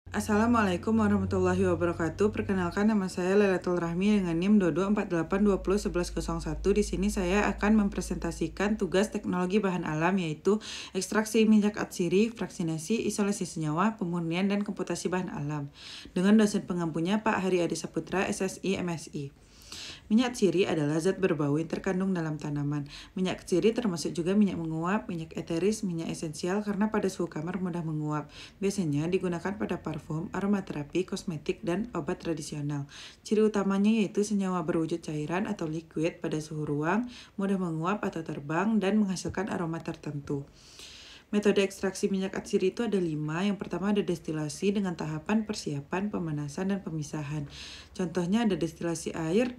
Assalamualaikum warahmatullahi wabarakatuh. Perkenalkan, nama saya Lailatul Rahmi dengan NIM 2248201101. Di sini saya akan mempresentasikan tugas teknologi bahan alam, yaitu ekstraksi minyak atsiri, fraksinasi, isolasi senyawa, pemurnian, dan komputasi bahan alam. Dengan dosen pengampunya Pak Hari Adi Saputra, SSI, MSI. Minyak atsiri adalah zat berbau yang terkandung dalam tanaman. Minyak atsiri termasuk juga minyak menguap, minyak eteris, minyak esensial karena pada suhu kamar mudah menguap. Biasanya digunakan pada parfum, aromaterapi, kosmetik, dan obat tradisional. Ciri utamanya yaitu senyawa berwujud cairan atau liquid pada suhu ruang, mudah menguap atau terbang, dan menghasilkan aroma tertentu. Metode ekstraksi minyak atsiri itu ada 5. Yang pertama ada destilasi dengan tahapan persiapan, pemanasan, dan pemisahan. Contohnya ada destilasi air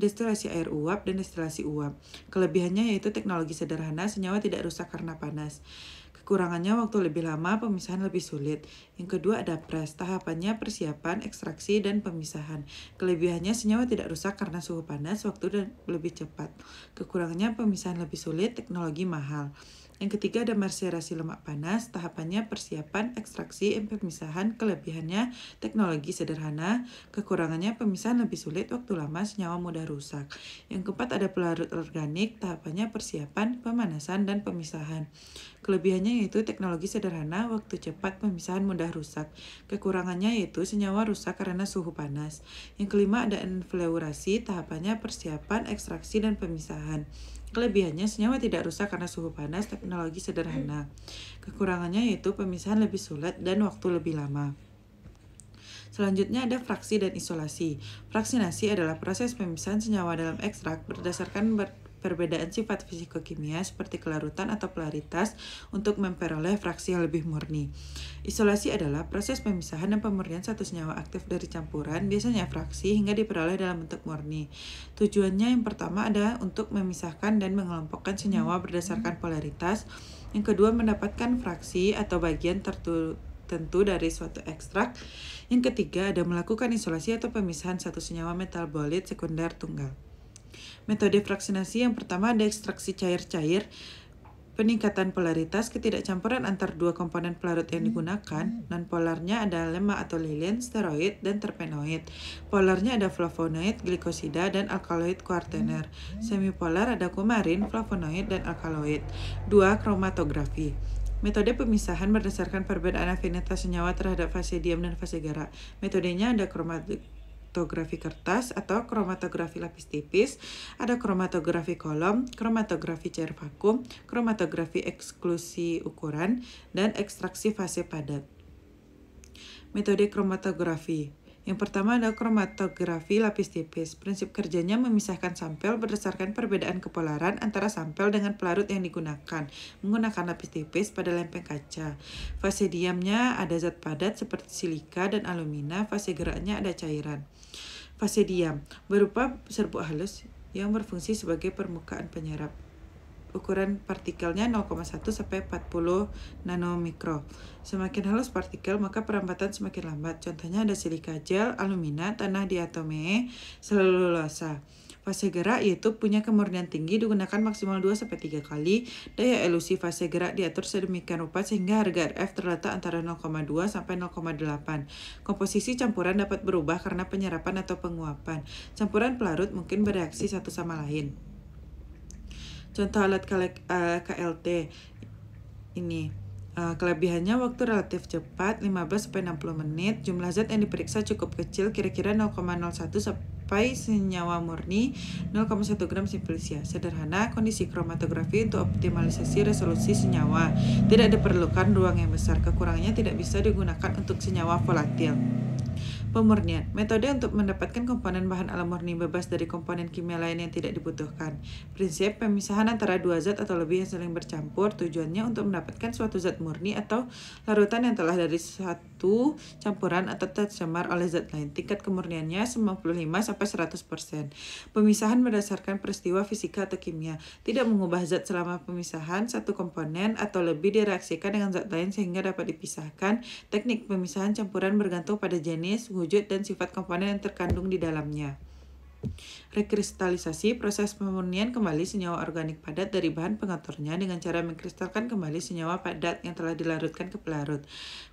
uap, dan destilasi uap. Kelebihannya yaitu teknologi sederhana, senyawa tidak rusak karena panas. Kekurangannya waktu lebih lama, pemisahan lebih sulit. Yang kedua ada press, tahapannya persiapan, ekstraksi, dan pemisahan. Kelebihannya senyawa tidak rusak karena suhu panas, waktu lebih cepat. Kekurangannya pemisahan lebih sulit, teknologi mahal. Yang ketiga ada maserasi lemak panas, tahapannya persiapan, ekstraksi, pemisahan. Kelebihannya teknologi sederhana, kekurangannya pemisahan lebih sulit, waktu lama, senyawa mudah rusak. Yang keempat ada pelarut organik, tahapannya persiapan, pemanasan, dan pemisahan. Kelebihannya yaitu teknologi sederhana, waktu cepat, pemisahan mudah rusak. Kekurangannya yaitu senyawa rusak karena suhu panas. Yang kelima ada enfleurasi, tahapannya persiapan, ekstraksi, dan pemisahan. Kelebihannya senyawa tidak rusak karena suhu panas, teknologi sederhana. Kekurangannya yaitu pemisahan lebih sulit dan waktu lebih lama. Selanjutnya ada fraksi dan isolasi. Fraksinasi adalah proses pemisahan senyawa dalam ekstrak berdasarkan perbedaan sifat fisikokimia seperti kelarutan atau polaritas untuk memperoleh fraksi yang lebih murni. Isolasi adalah proses pemisahan dan pemurnian satu senyawa aktif dari campuran, biasanya fraksi, hingga diperoleh dalam bentuk murni. Tujuannya yang pertama adalah untuk memisahkan dan mengelompokkan senyawa berdasarkan polaritas. Yang kedua, mendapatkan fraksi atau bagian tertentu dari suatu ekstrak. Yang ketiga, ada melakukan isolasi atau pemisahan satu senyawa metabolit sekunder tunggal. Metode fraksinasi yang pertama ada ekstraksi cair-cair, peningkatan polaritas, ketidakcampuran antar dua komponen pelarut yang digunakan. Non-polarnya ada lemak atau lilin, steroid, dan terpenoid. Polarnya ada flavonoid, glikosida, dan alkaloid kuartener. Semipolar ada kumarin, flavonoid, dan alkaloid. 2. Kromatografi. Metode pemisahan berdasarkan perbedaan afinitas senyawa terhadap fase diam dan fase gerak. Metodenya ada kromatografi kertas atau kromatografi lapis tipis, ada kromatografi kolom, kromatografi cair vakum, kromatografi eksklusi ukuran, dan ekstraksi fase padat. Metode kromatografi. Yang pertama ada kromatografi lapis tipis. Prinsip kerjanya memisahkan sampel berdasarkan perbedaan kepolaran antara sampel dengan pelarut yang digunakan, menggunakan lapis tipis pada lempeng kaca. Fase diamnya ada zat padat seperti silika dan alumina, fase geraknya ada cairan. Fase diam berupa serbuk halus yang berfungsi sebagai permukaan penyerap. Ukuran partikelnya 0,1 sampai 40 nanomikro. Semakin halus partikel, maka perambatan semakin lambat. Contohnya ada silika gel, alumina, tanah diatomeae, selulosa. Fase gerak yaitu punya kemurnian tinggi, digunakan maksimal 2-3 kali. Daya elusi fase gerak diatur sedemikian rupa sehingga harga RF terletak antara 0,2 sampai 0,8. Komposisi campuran dapat berubah karena penyerapan atau penguapan. Campuran pelarut mungkin bereaksi satu sama lain. Contoh alat KLT ini. Kelebihannya waktu relatif cepat 15-60 menit, jumlah zat yang diperiksa cukup kecil, kira-kira 0,01 sampai senyawa murni 0,1 gram simplicia. Sederhana, kondisi kromatografi untuk optimalisasi resolusi senyawa. Tidak diperlukan ruang yang besar, kekurangannya tidak bisa digunakan untuk senyawa volatil. Pemurnian, metode untuk mendapatkan komponen bahan alam murni bebas dari komponen kimia lain yang tidak dibutuhkan. Prinsip pemisahan antara dua zat atau lebih yang saling bercampur, tujuannya untuk mendapatkan suatu zat murni atau larutan yang telah dari satu campuran atau tercemar oleh zat lain. Tingkat kemurniannya 95-100%. Pemisahan berdasarkan peristiwa fisika atau kimia. Tidak mengubah zat selama pemisahan, satu komponen atau lebih direaksikan dengan zat lain sehingga dapat dipisahkan. Teknik pemisahan campuran bergantung pada jenis, wujud, dan sifat komponen yang terkandung di dalamnya. Rekristalisasi, proses pemurnian kembali senyawa organik padat dari bahan pengaturnya dengan cara mengkristalkan kembali senyawa padat yang telah dilarutkan ke pelarut.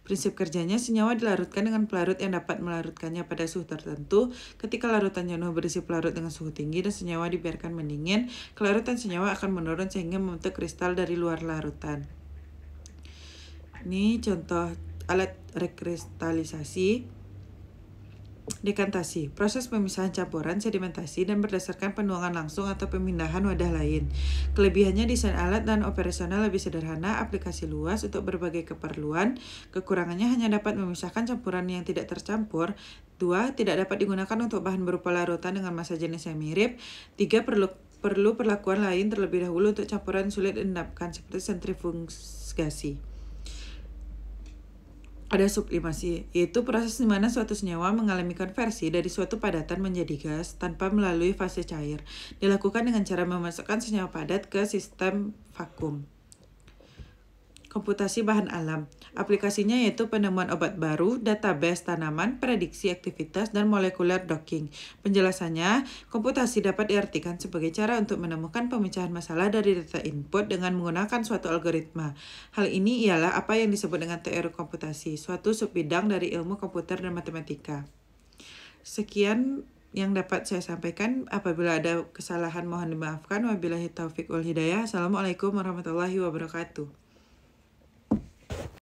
Prinsip kerjanya, senyawa dilarutkan dengan pelarut yang dapat melarutkannya pada suhu tertentu. Ketika larutan jenuh berisi pelarut dengan suhu tinggi dan senyawa dibiarkan mendingin, kelarutan senyawa akan menurun sehingga membentuk kristal dari luar larutan. Ini contoh alat rekristalisasi. Dekantasi, proses pemisahan campuran, sedimentasi, dan berdasarkan penuangan langsung atau pemindahan wadah lain. Kelebihannya, desain alat dan operasional lebih sederhana, aplikasi luas untuk berbagai keperluan. Kekurangannya, hanya dapat memisahkan campuran yang tidak tercampur. 2. Tidak dapat digunakan untuk bahan berupa larutan dengan massa jenis yang mirip. 3. Perlu perlakuan lain terlebih dahulu untuk campuran sulit diendapkan seperti sentrifugasi. Ada sublimasi, yaitu proses di mana suatu senyawa mengalami konversi dari suatu padatan menjadi gas tanpa melalui fase cair. Dilakukan dengan cara memasukkan senyawa padat ke sistem vakum. Komputasi bahan alam. Aplikasinya yaitu penemuan obat baru, database tanaman, prediksi aktivitas, dan molekuler docking. Penjelasannya, komputasi dapat diartikan sebagai cara untuk menemukan pemecahan masalah dari data input dengan menggunakan suatu algoritma. Hal ini ialah apa yang disebut dengan teori komputasi, suatu subbidang dari ilmu komputer dan matematika. Sekian yang dapat saya sampaikan. Apabila ada kesalahan mohon dimaafkan. Wabillahi taufiq wal hidayah. Assalamualaikum warahmatullahi wabarakatuh.